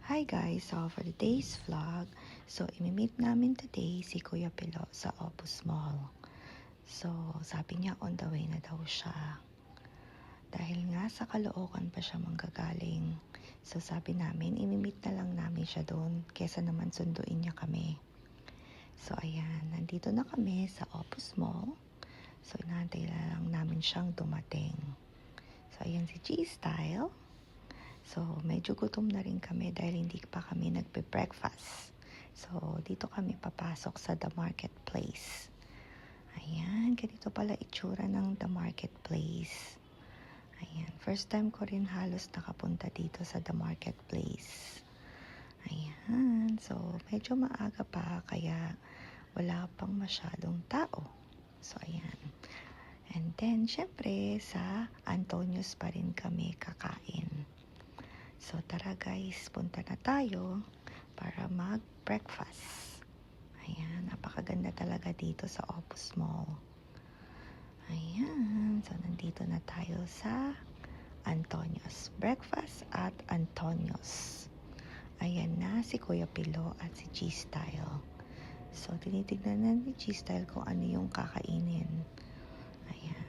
Hi guys, so for today's vlog, imimit namin today si Kuya Pilo sa Opus Mall. So sabi niya on the way na daw siya. Dahil nga sa Caloocan pa siya manggagaling. So sabi namin, imimit na lang namin siya doon kesa naman sunduin niya kami. So ayan, nandito na kami sa Opus Mall. So inaantay na lang namin siyang dumating. So ayan si G-Style. So, medyo gutom na rin kami dahil hindi pa kami nagpe-breakfast. So, dito kami papasok sa The Marketplace. Ayan, ganito pala itsura ng The Marketplace. Ayan, first time ko rin halos nakapunta dito sa The Marketplace. Ayan, so medyo maaga pa kaya wala pang masyadong tao. So, ayan. And then, syempre, sa Antonio's pa rin kami kakain. So tara guys, punta na tayo para mag-breakfast. Ayan, napakaganda talaga dito sa Opus Mall. Ayan, so nandito na tayo sa Antonio's. Breakfast at Antonio's. Ayan na si Kuya Pilo at si G-Style. So tinitignan na ni G-Style kung ano yung kakainin. Ayan,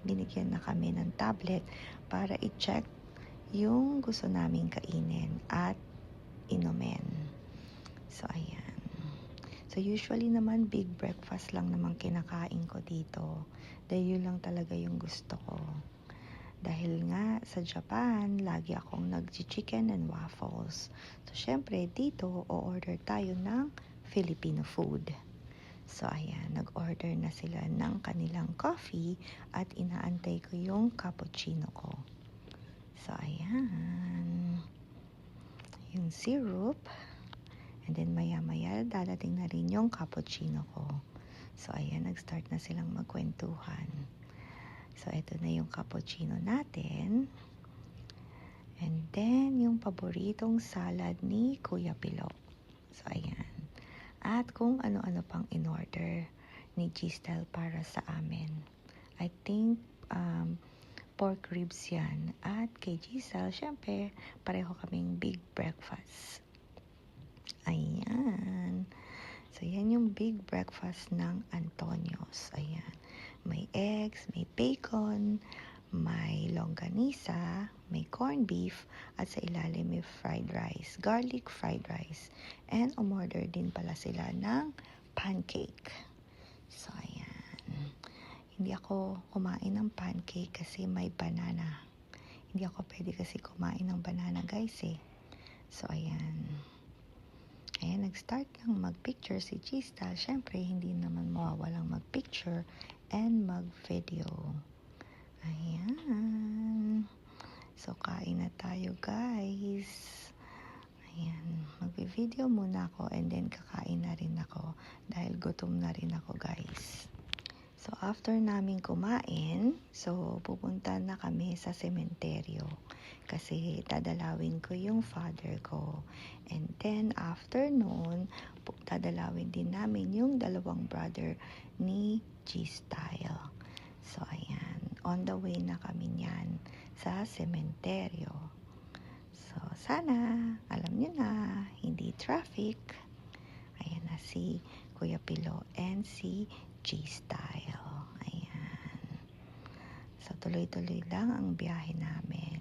binigyan na kami ng tablet para i-check yung gusto naming kainin at inumin. So, ayan. So, usually naman, big breakfast lang naman kinakain ko dito. Dahil yun lang talaga yung gusto ko. Dahil nga, sa Japan, lagi akong nag-chicken and waffles. So, syempre, dito, o-order tayo ng Filipino food. So, ayan, nag-order na sila ng kanilang coffee at inaantay ko yung cappuccino ko. So, ayan. Yung syrup. And then, maya-maya, dadating na rin yung cappuccino ko. So, ayan, nag-start na silang magkwentuhan. So, ito na yung cappuccino natin. And then, yung paboritong salad ni Kuya Pilo. So, ayan. At kung ano-ano pang in-order ni G-Style para sa amin. I think, pork ribs yan. At kay Giselle, syempre, pareho kaming big breakfast. Ayan. So, yan yung big breakfast ng Antonio's. Ayan. May eggs, may bacon, may longganisa, may corned beef, at sa ilalim may fried rice, garlic fried rice. And umorder din pala sila ng pancake. So, ayan. Hindi ako kumain ng pancake kasi may banana. Hindi ako pwede kasi kumain ng banana guys eh. So ayan. Ayan, nag-start ng mag-picture si G-Style. Siyempre, hindi naman mawawalang mag-picture and mag-video. Ayan. So, kain na tayo guys. Ayan. Mag-video muna ako and then kakain na rin ako dahil gutom na rin ako guys. So, after namin kumain, so, pupunta na kami sa sementeryo. Kasi, dadalawin ko yung father ko. And then, after noon, dadalawin din namin yung dalawang brother ni G-Style. So, ayan. On the way na kami niyan sa sementeryo. So, sana, alam niyo na, hindi traffic. Ayan na si Kuya Pilo and si G-Style. Ayan. So, tuloy-tuloy lang ang biyahe namin.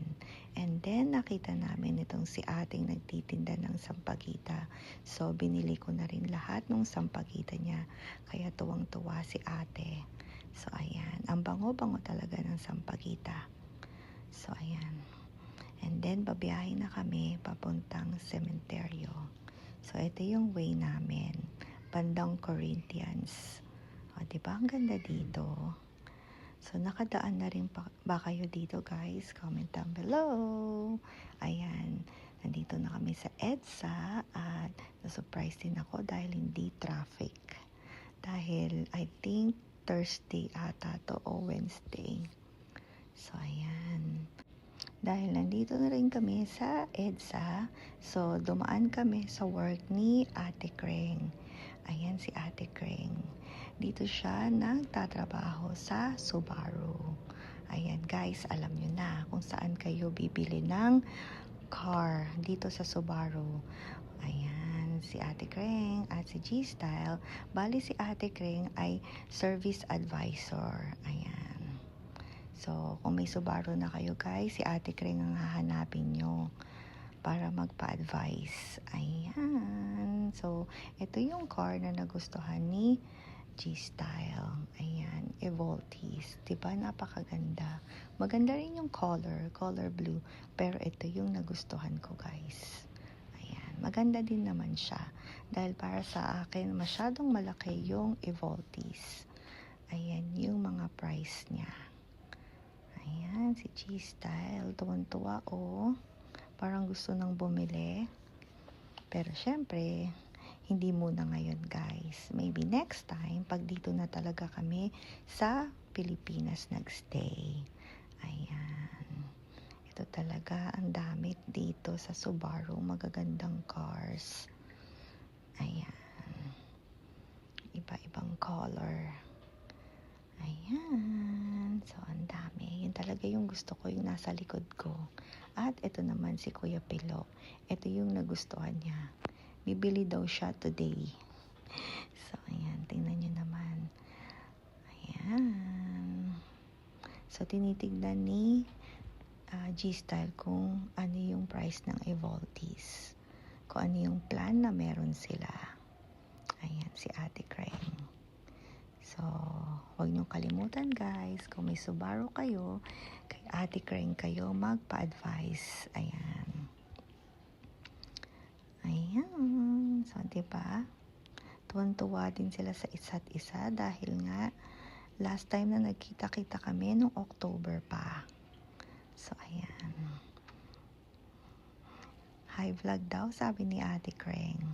And then, nakita namin itong si ating nagtitinda ng sampagita. So, binili ko na rin lahat ng sampagita niya. Kaya tuwang-tuwa si ate. So, ayan. Ang bango-bango talaga ng sampagita. So, ayan. And then, babiyahe na kami papuntang sementeryo. So, ito yung way namin. Bandang Corinthians. O, diba? Ang ganda dito. So, nakadaan na rin ba kayo dito, guys? Comment down below. Ayan. Nandito na kami sa EDSA at na-surprise din ako dahil hindi traffic. Dahil, I think, Thursday ata to o Wednesday. So, ayan. Dahil nandito na rin kami sa EDSA, so dumaan kami sa work ni Ate Kreng. Ayan si Ate Kreng. Dito siya nagtatrabaho sa Subaru. Ayan guys, alam nyo na kung saan kayo bibili ng car dito sa Subaru. Ayan, si Ate Kreng at si G-Style. Bali si Ate Kreng ay service advisor. Ayan. So, kung may Subaru na kayo guys, si Ate Kreng ang hahanapin nyo para magpa-advise. Ayan. So, ito yung car na nagustuhan ni G-Style. Ayan, Evoltis. Diba? Napakaganda. Maganda rin yung color blue. Pero ito yung nagustuhan ko guys. Ayan, maganda din naman siya. Dahil para sa akin, masyadong malaki yung Evoltis. Ayan, yung mga price niya. Ayan, si G-Style. Tuwan-tuwa oh. Parang gusto nang bumili. Pero syempre, hindi muna ngayon guys. Maybe next time, pag dito na talaga kami sa Pilipinas nagstay. Ayan. Ito talaga, ang dami dito sa Subaru. Magagandang cars. Ayan. Iba-ibang color. Ayan. So, ang dami. Yun talaga yung gusto ko, yung nasa likod ko. At ito naman si Kuya Pilo. Ito yung nagustuhan niya. Bibili daw siya today. So, ayan. Tingnan nyo naman. Ayan. So, tinitignan ni G-Style kung ano yung price ng Evoltis. Kung ano yung plan na meron sila. Ayan, si Ate Kreng. So, huwag niyong kalimutan guys, kung may Subaru kayo, kay Ate Kreng kayo magpa-advise. Ayan. Ayan. So, diba? Tuwan-tuwa din sila sa isa't isa dahil nga last time na nagkita-kita kami nung October pa. So, ayan. Hi vlog daw, sabi ni Ate Kreng.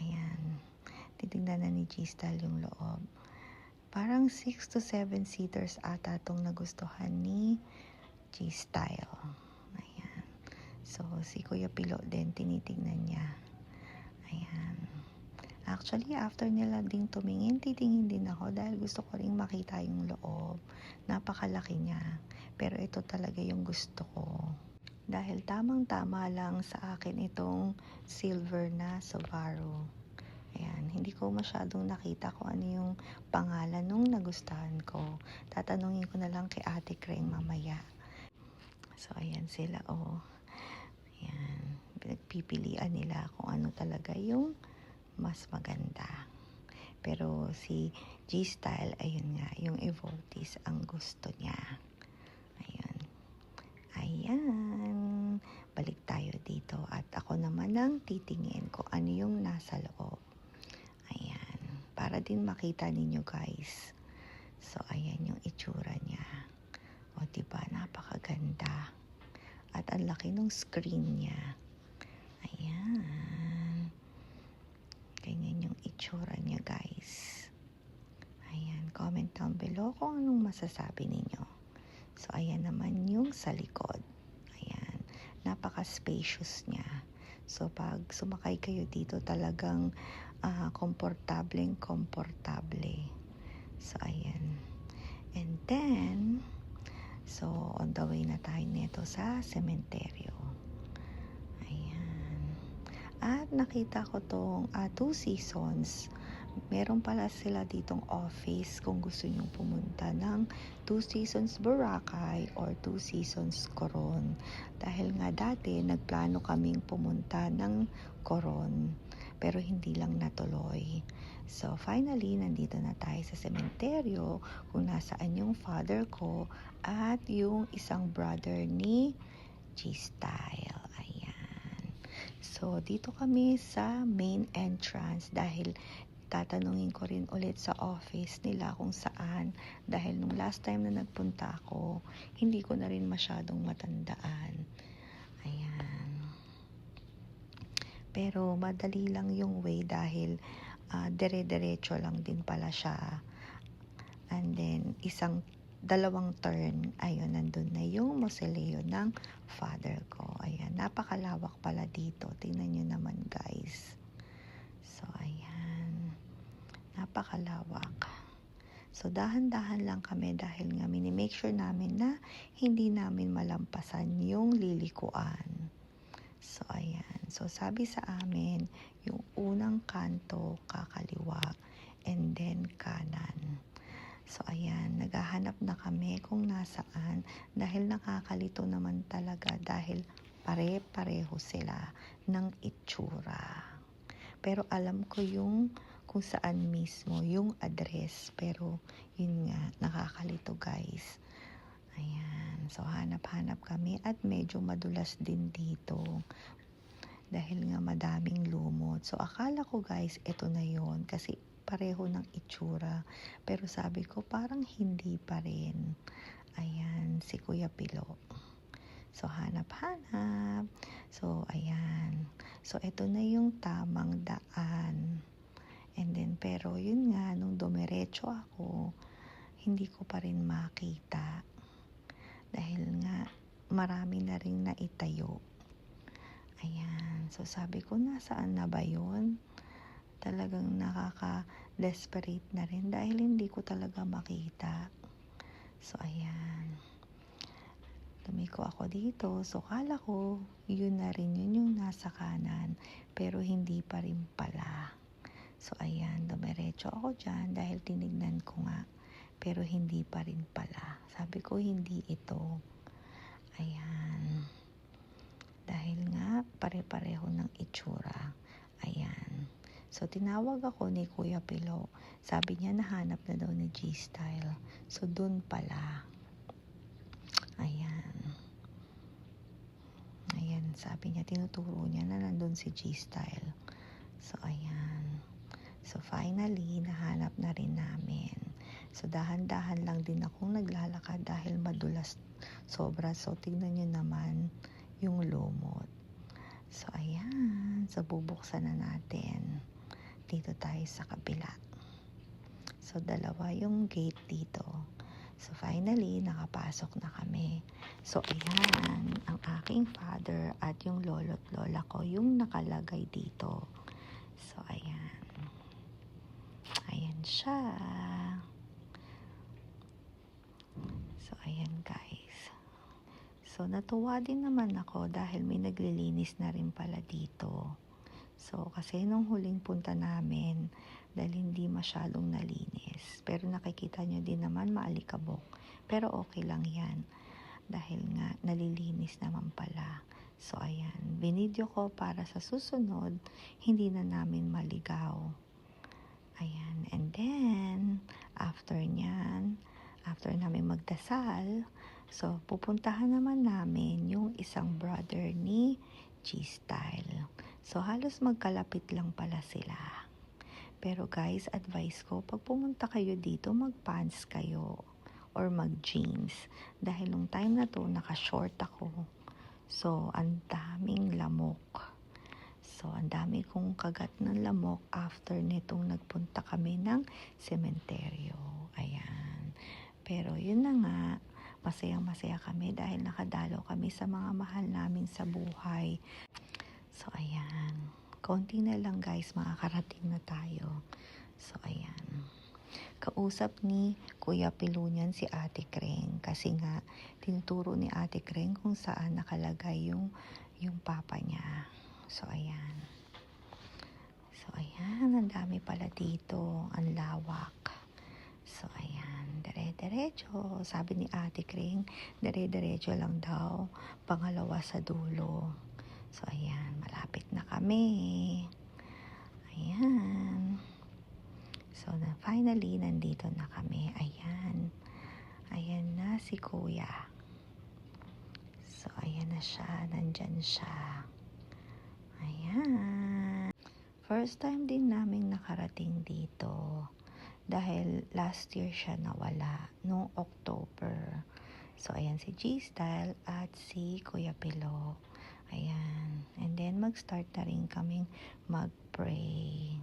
Ayan. Titignan na ni G-Style yung loob. Parang 6 to 7 seaters ata itong nagustuhan ni G-Style. Ayan. So, si Kuya Pilo din, tinitignan niya. Ayan. Actually, after nila ding tumingin, titingin din ako dahil gusto ko ring makita yung loob. Napakalaki niya. Pero ito talaga yung gusto ko. Dahil tamang-tama lang sa akin itong silver na Subaru. Ayan, hindi ko masyadong nakita kung ano yung pangalan nung nagustuhan ko. Tatanungin ko na lang kay Ate Kreng mamaya. So, ayan sila, oh. Ayan, pinagpipilian nila kung ano talaga yung mas maganda. Pero si G-Style, ayun nga, yung Evoltis ang gusto niya. Ayan. Ayan. Balik tayo dito at ako naman ang titingin kung ano yung nasa loob. Ayan. Para din makita ninyo guys. So, ayan yung itsura niya. O, diba? Napakaganda. At ang laki ng screen niya. Ayan. Ganyan yung itsura niya guys. Ayan. Comment down below kung anong masasabi ninyo. So, ayan naman yung sa likod. Ayan. Napaka-spacious niya. So, pag sumakay kayo dito talagang komportableng komportable. So, ayan. And then, so, on the way na tayo nito sa sementeryo. Ayan. At nakita ko tong 2 Seasons. Meron pala sila ditong office kung gusto nyong pumunta ng 2 Seasons Boracay or 2 Seasons Coron. Dahil nga dati, nagplano kaming pumunta ng Coron. Pero hindi lang natuloy. So, finally, nandito na tayo sa sementeryo kung nasaan yung father ko at yung isang brother ni G-Style. Ayan. So, dito kami sa main entrance dahil tatanungin ko rin ulit sa office nila kung saan dahil nung last time na nagpunta ako, hindi ko na rin masyadong matandaan. Ayan. Pero madali lang yung way dahil dire-diretso lang din pala siya. And then, dalawang turn, ayun, nandun na yung mausoleo ng father ko. Ayan, napakalawak pala dito. Tingnan nyo naman, guys. So, ayan. Napakalawak. So, dahan-dahan lang kami dahil nga minimake sure namin na hindi namin malampasan yung lilikuan. So, ayan. So, sabi sa amin, yung unang kanto, kakaliwa, and then kanan. So, ayan. Naghahanap na kami kung nasaan dahil nakakalito naman talaga dahil pare-pareho sila ng itsura. Pero alam ko yung kung saan mismo, yung address. Pero, yun nga, nakakalito guys. Ayan. So, hanap-hanap kami at medyo madulas din dito. Dahil nga madaming lumot. So, akala ko guys, ito na yon kasi pareho ng itsura. Pero sabi ko, parang hindi pa rin. Ayan, si Kuya Pilo. So, hanap-hanap. So, ayan. So, ito na yung tamang daan. And then, pero yun nga, nung dumiretso ako, hindi ko pa rin makita. Dahil nga, marami na rin naitayo. Ayan. So, sabi ko, nasaan na ba yun? Talagang nakaka-desperate na rin dahil hindi ko talaga makita. So, ayan. Lumiko ako dito. So, kala ko, yun na rin yun yung nasa kanan. Pero hindi pa rin pala. So, ayan. Dumiretso ako dyan dahil tinignan ko nga. Pero hindi pa rin pala. Sabi ko, hindi ito. Ayan. Dahil nga, pare-pareho ng itsura. Ayan. So, tinawag ako ni Kuya Pilo. Sabi niya, nahanap na daw ni G-Style. So, dun pala. Ayan. Ayan, sabi niya, tinuturo niya na nandun si G-Style. So, ayan. So, finally, nahanap na rin namin. So, dahan-dahan lang din akong naglalakad dahil madulas sobra. So, tignan nyo naman yung lumot. So, ayan. So, bubuksan na natin. Dito tayo sa kabila. So, dalawa yung gate dito. So, finally, nakapasok na kami. So, ayan, ang aking father at yung lolo't lola ko, yung nakalagay dito. So, ayan. Ayan siya. So, ayan guys. So, natuwa din naman ako dahil may naglilinis na rin pala dito. So, kasi nung huling punta namin, dahil hindi masyadong nalinis. Pero nakikita nyo din naman maalikabok. Pero okay lang yan. Dahil nga nalilinis naman pala. So, ayan. Binidyo ko para sa susunod, hindi na namin maligaw. Ayan. And then, after nyan, after namin magdasal, so, pupuntahan naman namin yung isang brother ni G-Style. So, halos magkalapit lang pala sila. Pero guys, advice ko, pag pumunta kayo dito, mag-pants kayo or mag-jeans. Dahil nung time na to, naka-short ako. So, ang daming lamok. So, ang dami kong kagat ng lamok after nitong nagpunta kami ng sementeryo. Ayan. Pero yun na nga, masayang-masaya kami dahil nakadalo kami sa mga mahal namin sa buhay. So, ayan. Konti na lang guys, makakarating na tayo. So, ayan. Kausap ni Kuya Pilunyan si Ate Kreng kasi nga tinuturo ni Ate Kreng kung saan nakalagay yung papa niya. So, ayan. So, ayan. Ang dami pala dito. Ang lawak. So, ayan. Dire-diretso. Sabi ni Ate Kreng, dire-diretso lang daw. Pangalawa sa dulo. So, ayan. Malapit na kami. Ayan. So, finally, nandito na kami. Ayan. Ayan na si Kuya. So, ayan na siya. Nandyan siya. Ayan. First time din namin nakarating dito. Dahil last year siya nawala. Noong October. So, ayan si G-Style at si Kuya Pilo. Ayan. And then, mag-start na rin kaming mag-pray.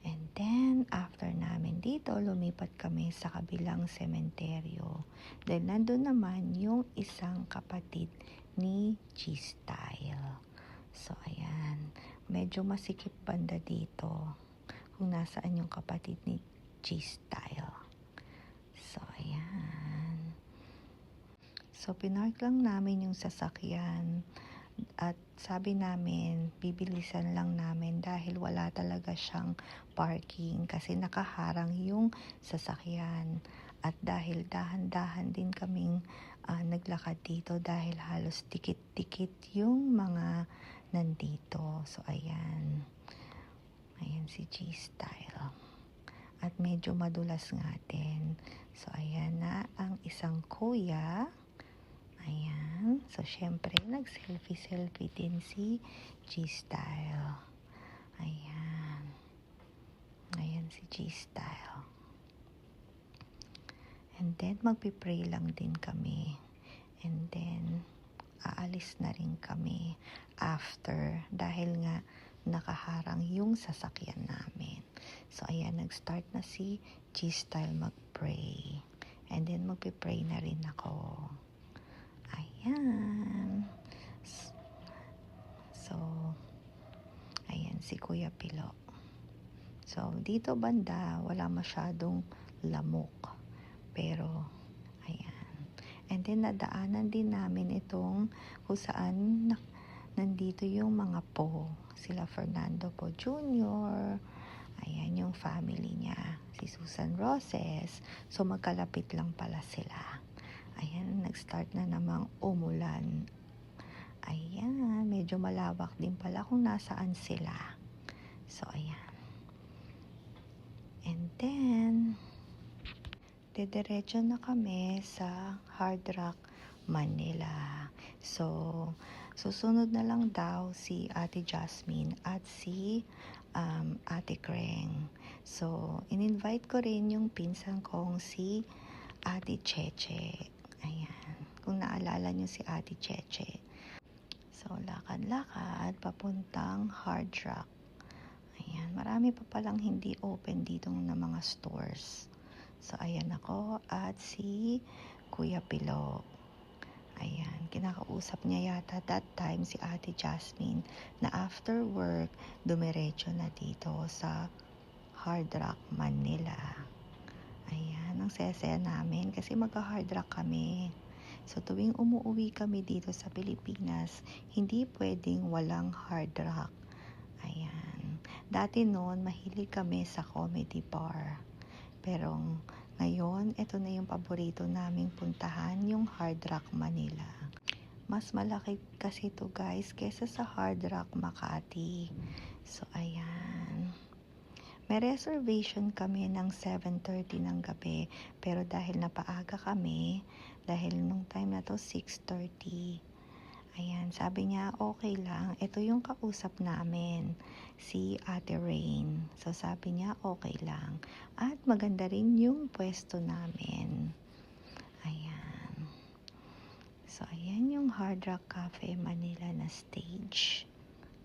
And then, after namin dito, lumipat kami sa kabilang sementeryo. Dahil nandun naman yung isang kapatid ni G-Style. So, ayan. Medyo masikip banda dito kung nasaan yung kapatid ni G-Style. So, ayan. So, pinark lang namin yung sasakyan At sabi namin, bibilisan lang namin dahil wala talaga siyang parking kasi nakaharang yung sasakyan. At dahil dahan-dahan din kaming naglakad dito dahil halos dikit-dikit yung mga nandito. So, ayan. Ayan si G-Style. At medyo madulas nga din. So, ayan na ang isang kuya. Ayan. So, syempre, nag-selfie-selfie din si G-Style. Ayan. Ayan si G-Style. And then, magpipray lang din kami. And then, aalis na rin kami after dahil nga nakaharang yung sasakyan namin. So, ayan, nag-start na si G-Style mag-pray. And then, magpipray na rin ako. Ayan. So, ayan si Kuya Pilo. So, dito banda, wala masyadong lamok. Pero, ayan. And then, nadaanan din namin itong kung saan nandito yung mga po. Sila Fernando Po Jr., ayan yung family niya, si Susan Roses. So, magkalapit lang pala sila. Ayan, nag-start na namang umulan. Ayan, medyo malawak din pala kung nasaan sila. So, ayan. And then, dediretso na kami sa Hard Rock, Manila. So, susunod na lang daw si Ate Jasmine at si Ate Kreng. So, in-invite ko rin yung pinsan kong si Ate Cheche. Ayan. Kung naalala nyo si Ate Cheche. So, lakad-lakad papuntang Hard Rock. Ayan. Marami pa palang hindi open dito na mga stores. So, ayan ako at si Kuya Pilo. Ayan, kinakausap niya yata that time si Ate Jasmine na after work, dumiretso na dito sa Hard Rock, Manila. Ayan, ang saya-saya namin kasi magka-hard rock kami. So, tuwing umuwi kami dito sa Pilipinas, hindi pwedeng walang hard rock. Ayan. Dati noon, mahilig kami sa comedy bar. Pero ngayon, ito na yung paborito naming puntahan, yung Hard Rock Manila. Mas malaki kasi ito guys, kesa sa Hard Rock Makati. So, ayan. May reservation kami ng 7:30 ng gabi. Pero dahil napaaga kami, dahil nung time na to 6:30, ayan, sabi niya, okay lang. Ito yung kausap namin, si Ate Rain. So, sabi niya, okay lang. At maganda rin yung pwesto namin. Ayan. So, ayan yung Hard Rock Cafe Manila na stage.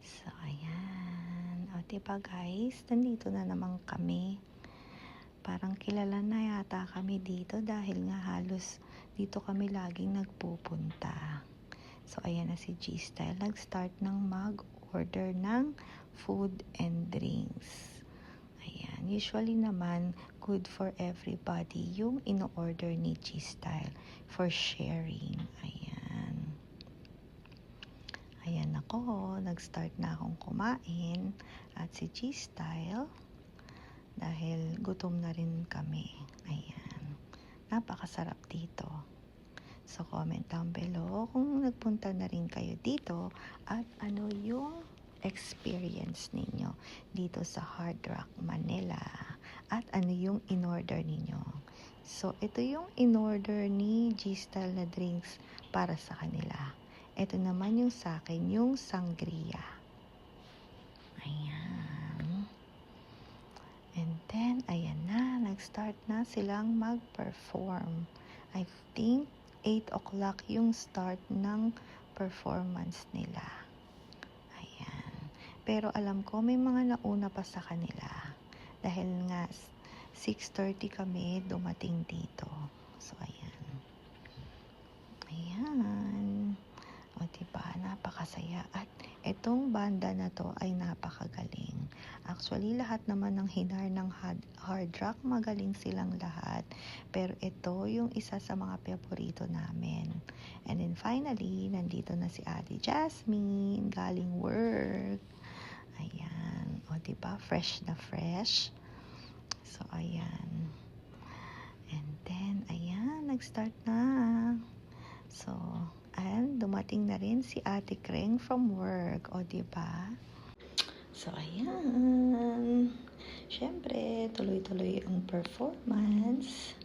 So, ayan. O, diba guys, nandito na naman kami. Parang kilala na yata kami dito dahil nga halos dito kami laging nagpupunta. So, ayan na si G-Style. Nag-start ng mag-order ng food and drinks. Ayan. Usually naman, good for everybody yung in-order ni G-Style for sharing. Ayan. Ayan ako. Nag-start na akong kumain. At si G-Style, dahil gutom na rin kami. Ayan. Napakasarap dito. So, comment down below kung nagpunta na rin kayo dito at ano yung experience ninyo dito sa Hard Rock, Manila at ano yung in-order ninyo. So, ito yung in-order ni G-Style na drinks para sa kanila. Ito naman yung sa akin, yung sangria. Ayan. And then, ayan na, nag-start na silang mag-perform. I think 8 o'clock yung start ng performance nila. Ayan. Pero alam ko may mga nauna pa sa kanila. Dahil nga 6:30 kami dumating dito. So, ayan. Ayan. O, diba? Napakasaya. At Itong banda na to ay napakagaling. Actually, lahat naman ng hinar ng hard rock, magaling silang lahat. Pero ito yung isa sa mga paborito namin. And then finally, nandito na si Ate Jasmine, galing work. Ayan. O, diba? Fresh na fresh. So, ayan. And then, ayan, nag-start na. So, and dumating na rin si Ate Kreng from work. O, diba? So, ayan. Siyempre, tuloy-tuloy ang performance.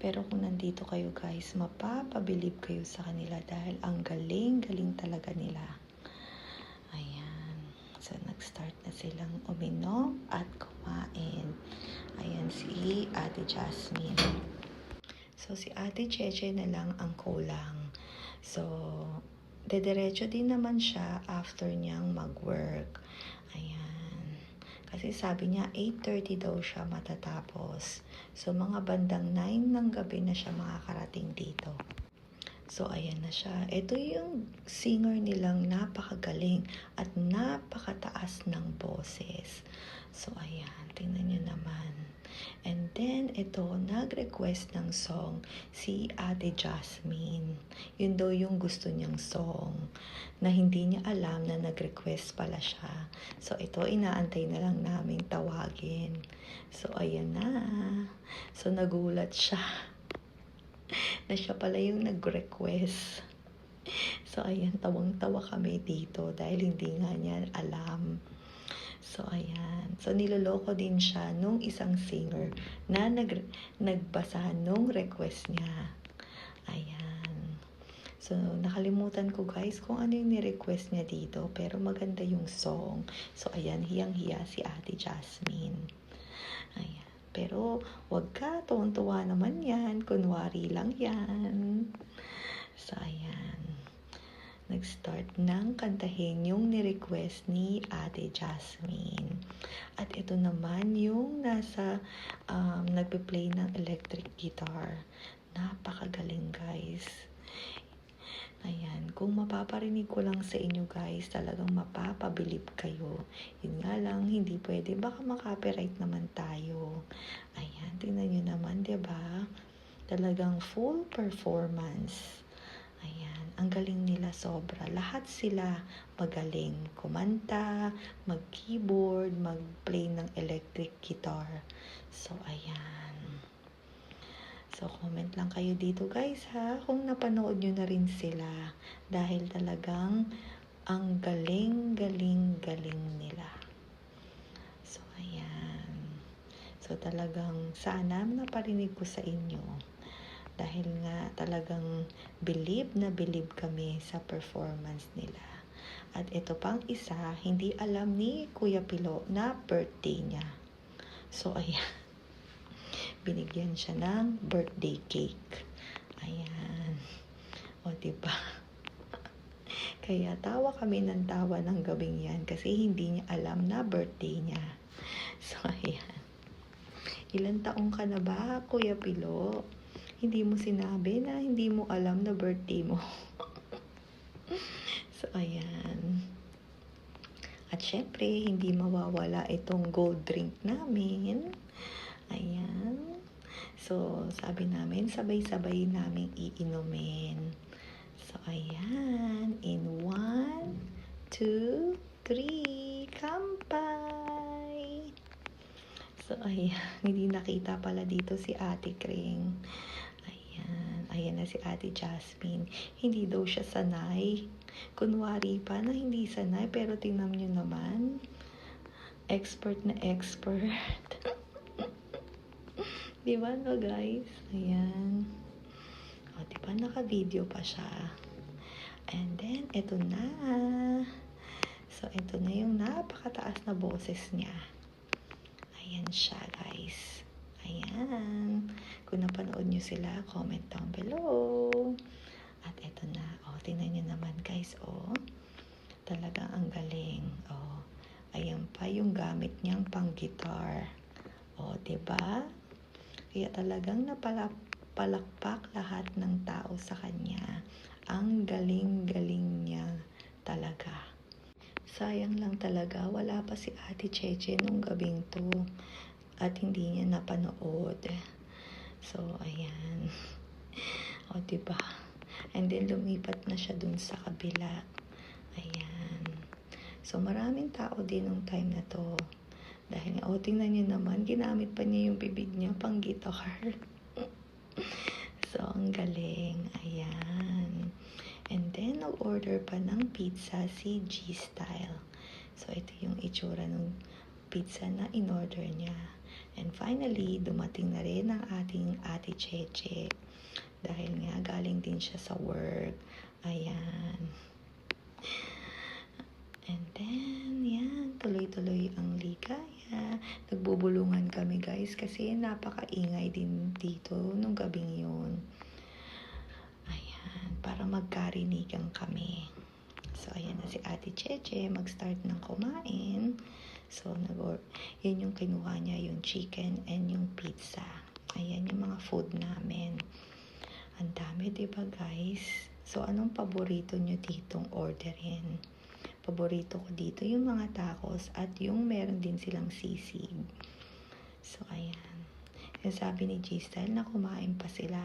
Pero kung nandito kayo guys, mapapabilib kayo sa kanila dahil ang galing-galing talaga nila. Ayan. So, nag-start na silang uminom at kumain. Ayan si Ate Jasmine. So, si Ate Cheche na lang ang kulang. So, dediretso din naman siya after niyang mag-work. Ayan. Kasi sabi niya, 8:30 daw siya matatapos. So, mga bandang 9 ng gabi na siya makakarating dito. So, ayan na siya. Ito yung singer nilang napakagaling at napakataas ng boses. So, ayan. Tingnan nyo naman. And then, ito, nag-request ng song si Ate Jasmine. Yun daw yung gusto niyang song na hindi niya alam na nag-request pala siya. So, ito, inaantay na lang namin tawagin. So, ayan na. So, nagulat siya na siya pala yung nag-request. So, ayan, tawang-tawa kami dito dahil hindi nga niya alam. So, ayan. So, niloloko din siya nung isang singer na nagbasa nung request niya. Ayan. So, nakalimutan ko guys kung ano yung ni-request niya dito. Pero maganda yung song. So, ayan, hiyang-hiya si Ate Jasmine. Ayan. Pero, wag ka, tuwan-tuwa naman yan. Kunwari lang yan. So, ayan. Nag-start ng kantahin yung ni-request ni Ate Jasmine. At ito naman yung nasa nagpe-play ng electric guitar. Napakagaling guys. Ayan, kung mapaparinig ko lang sa inyo guys, talagang mapapabilib kayo. Yun nga lang, hindi pwede, baka makopyright naman tayo. Ayan, tingnan nyo naman, diba? Talagang full performance. Ayan, ang galing nila sobra. Lahat sila magaling. Kumanta, mag-keyboard, mag-play ng electric guitar. So, ayan. So, comment lang kayo dito guys ha, kung napanood nyo na rin sila. Dahil talagang ang galing-galing nila. So, ayan. So, talagang sana naparinig ko sa inyo. Dahil nga talagang bilib na bilib kami sa performance nila. At ito pang isa, hindi alam ni Kuya Pilo na birthday niya. So, ayan. Binigyan siya ng birthday cake. Ayan. O, diba? Kaya tawa kami ng tawa ng gabing yan kasi hindi niya alam na birthday niya. So, ayan. Ilan taong ka na ba, Kuya Pilo? Hindi mo sinabi na hindi mo alam na birthday mo. So, ayan. At syempre, hindi mawawala itong gold drink namin. Ayan. So, sabi namin, sabay-sabay namin iinumin. So, ayan. In 1, 2, 3, kampay! So, ayan. Hindi nakita pala dito si Ate Kreng. Ayan. Ayan na si Ate Jasmine. Hindi daw siya sanay. Kunwari pa na hindi sanay, pero tingnan nyo naman. Expert na expert. Diba no guys? Ayan. O, diba naka-video pa siya? And then, ito na. So, ito na yung napakataas na boses niya. Ayan siya guys. Ayan. Kung napanood nyo sila, comment down below. At ito na. O, tingnan nyo naman guys. O, talagang ang galing. O, ayan pa yung gamit niyang pang-guitar. O, diba? Kaya talagang napalakpak lahat ng tao sa kanya. Ang galing-galing niya talaga. Sayang lang talaga, wala pa si Ate Cheche nung gabing to at hindi niya napanood. So, ayan. O, diba? And then, lumipat na siya dun sa kabila. Ayan. So, maraming tao din nung time na to. Dahil, tingnan niyo naman, ginamit pa niya yung bibig niya pang guitar. So, ang galing. Ayan. And then, nag-order pa ng pizza si G-Style. So, ito yung itsura ng pizza na in-order niya. And finally, dumating na rin ang ating Ate Cheche. Dahil nga, galing din siya sa work. Ayan. And then, yan, tuloy-tuloy ang ligaya. Nagbubulungan kami, guys, kasi napakaingay din dito nung gabing yun. Ayan, para magkarinigan kami. So, ayan na si Ate Cheche, mag-start ng kumain. So, yun yung kinuha niya, yung chicken and yung pizza. Ayan yung mga food namin. Ang dami, diba, guys? So, anong paborito nyo ditong orderin? Paborito ko dito yung mga tacos at yung meron din silang sisig. So, ayan. Yung sabi ni G-Style na kumain pa sila.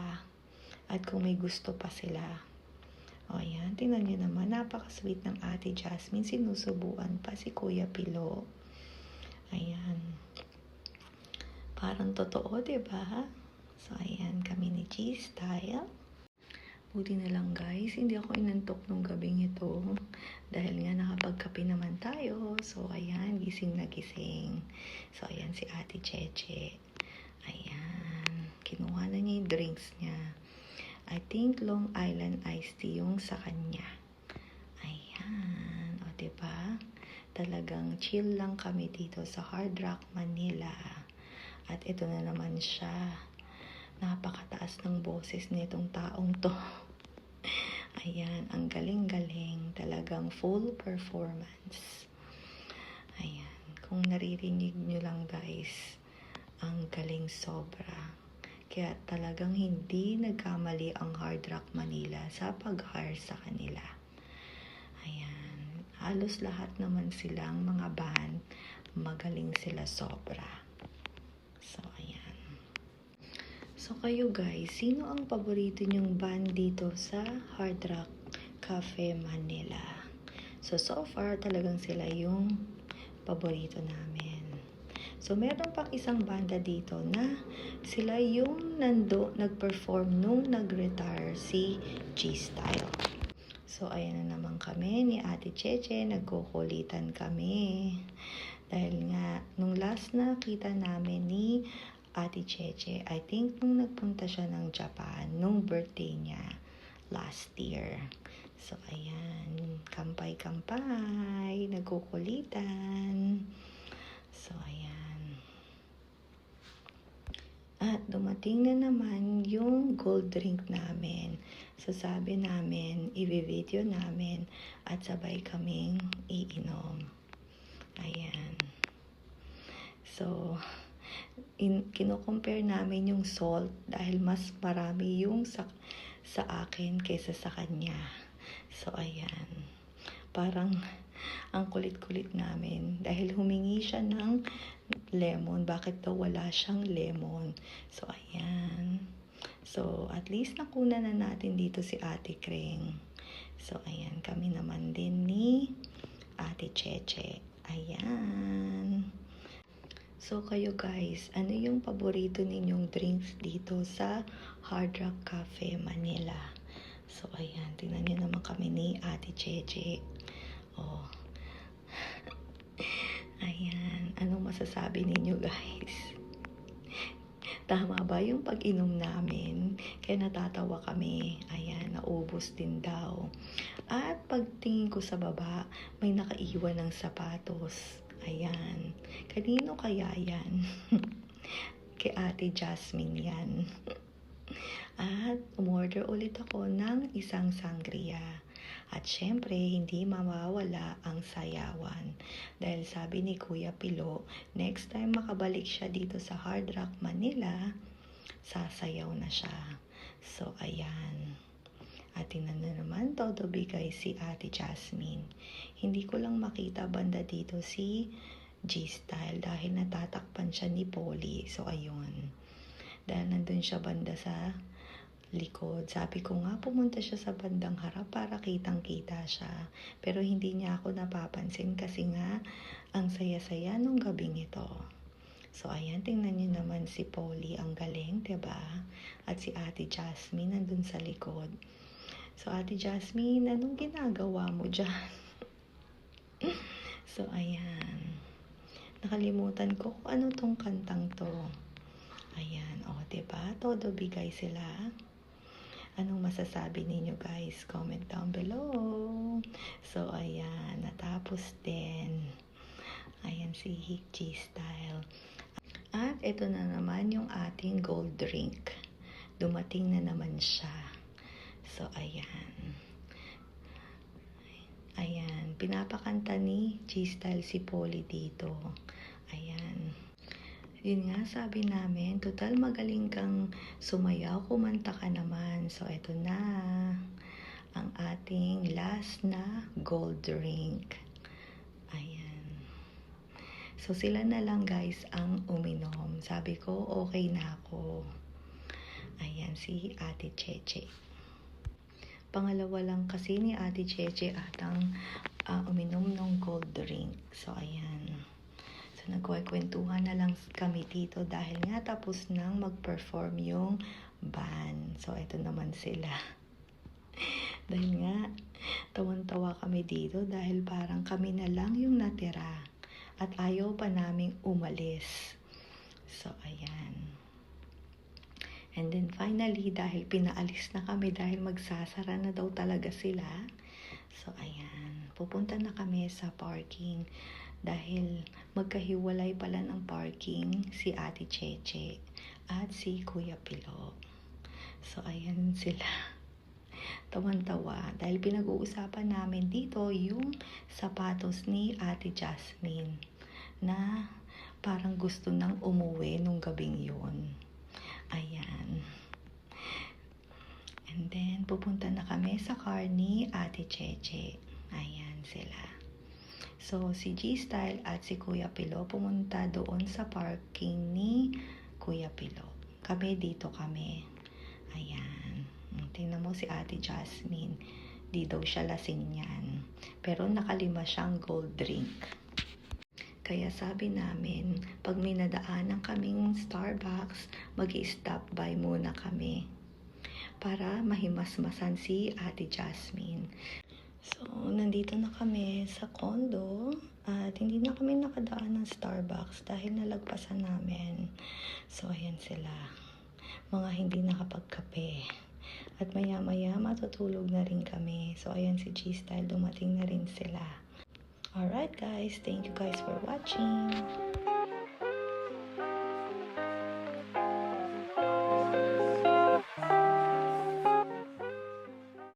At kung may gusto pa sila. O, ayan. Tingnan nyo naman. Napaka-sweet ng Ate Jasmine. Sinusubuan pa si Kuya Pilo. Ayan. Parang totoo, diba? So, ayan. Kami ni G-Style. Buti na lang, guys, hindi ako inantok nung gabing ito. Dahil nga nakapagkape naman tayo. So, ayan, gising na gising. So, ayan si Ate Cheche. Ayan. Kinuha na niya yung drinks niya. I think Long Island iced tea yung sa kanya. Ayan. O, diba? Talagang chill lang kami dito sa Hard Rock, Manila. At ito na naman siya. Napakataas ng boses nitong taong to. Ayan, ang galing-galing. Talagang full performance. Ayan, kung naririnig nyo lang, guys, ang galing sobra. Kaya talagang hindi nagkamali ang Hard Rock Manila sa pag-hire sa kanila. Ayan, halos lahat naman silang mga band, magaling sila sobra. So, ayan. So, kayo guys, sino ang paborito nyong band dito sa Hard Rock Cafe Manila? So far, talagang sila yung paborito namin. So, meron pang isang banda dito na sila yung nag-perform nung nag-retire si G-Style. So, ayan na naman kami ni Ate Cheche, nagkukulitan kami. Dahil nga, nung last na kita namin ni Ate Cheche, I think nung nagpunta siya ng Japan, nung birthday niya, last year. So, ayan, kampay-kampay, nagkukulitan. So, ayan. At dumating na naman yung gold drink namin. So, sabi namin, i-video namin at sabay kaming iinom. Ayan. So, kino-compare namin yung salt dahil mas marami yung sa akin kaysa sa kanya. So, ayan. Parang ang kulit-kulit namin dahil humingi siya ng lemon. Bakit daw wala siyang lemon? So, ayan. So, at least nakuna na natin dito si Ate Kring. So, ayan. Kami naman din ni Ate Cheche. Ayan. So, kayo guys, ano yung paborito ninyong drinks dito sa Hard Rock Cafe Manila? So, ayan. Tingnan nyo naman kami ni Ate Cheche. Oh. Ayan. Anong masasabi ninyo guys? Tama ba yung pag-inom namin? Kaya natatawa kami. Ayan, naubos din daw. At pagtingin ko sa baba, may nakaiwan ng sapatos. Ayan. Kanino kaya yan? Kay Ate Jasmine yan. At umorder ulit ako ng isang sangria. At syempre, hindi mawawala ang sayawan. Dahil sabi ni Kuya Pilo, next time makabalik siya dito sa Hard Rock Manila, sasayaw na siya. So, ayan. At tingnan na naman, todo bigay si Ate Jasmine. Hindi ko lang makita banda dito si G-Style dahil natatakpan siya ni Polly. So, ayun. Dahil nandun siya banda sa likod. Sabi ko nga, pumunta siya sa bandang harap para kitang-kita siya. Pero hindi niya ako napapansin kasi nga, ang saya-saya nung gabing ito. So, ayan, tingnan niyo naman si Polly, ang galing, diba? At si Ate Jasmine nandun sa likod. So, Ate Jasmine, anong ginagawa mo dyan? So, ayan. Nakalimutan ko kung ano tong kantang to. Ayan, diba? Todo bigay sila. Anong masasabi ninyo guys? Comment down below. So, ayan. Natapos din. Ayan si G-Style. At ito na naman yung ating gold drink. Dumating na naman siya. So, ayan. Ayan. Pinapakanta ni G-Style si Polly dito. Ayan. Yun nga, sabi namin, total magaling kang sumayaw, kumanta ka naman. So, eto na, ang ating last na gold drink. Ayan. So, sila na lang guys ang uminom. Sabi ko, okay na ako. Ayan, si Ate Cheche. Pangalawa lang kasi ni Ate Cheche at ang uminom ng gold drink. So, ayan. So, nagkwekwentuhan na lang kami dito dahil nga tapos nang mag-perform yung band. So, ito naman sila. Dahil nga, tawan-tawa kami dito dahil parang kami na lang yung natira. At ayaw pa naming umalis. So, ayan. And then finally, dahil pinaalis na kami dahil magsasara na daw talaga sila. So, ayan. Pupunta na kami sa parking. Dahil magkahiwalay pala ng parking si Ate Cheche at si Kuya Pilo. So, ayan sila. Tawan-tawa. Dahil pinag-uusapan namin dito yung sapatos ni Ate Jasmine na parang gusto nang umuwi nung gabing yun. Ayan. And then, pupunta na kami sa car ni Ate Cheche. Ayan sila. So, si G-Style at si Kuya Pilo pumunta doon sa parking ni Kuya Pilo. Kami dito kami. Ayan. Tingnan mo si Ate Jasmine. Di daw siya lasing yan. Pero nakalima siyang gold drink. Kaya sabi namin, pag may nadaanan kaming Starbucks, mag-i-stop by muna kami. Para mahimasmasan si Ate Jasmine. So, nandito na kami sa condo at hindi na kami nakadaan ng Starbucks dahil nalagpasan namin. So, ayan sila. Mga hindi nakapagkape. At maya-maya matutulog na rin kami. So, ayan si G-Style. Dumating na rin sila. Alright guys, thank you guys for watching.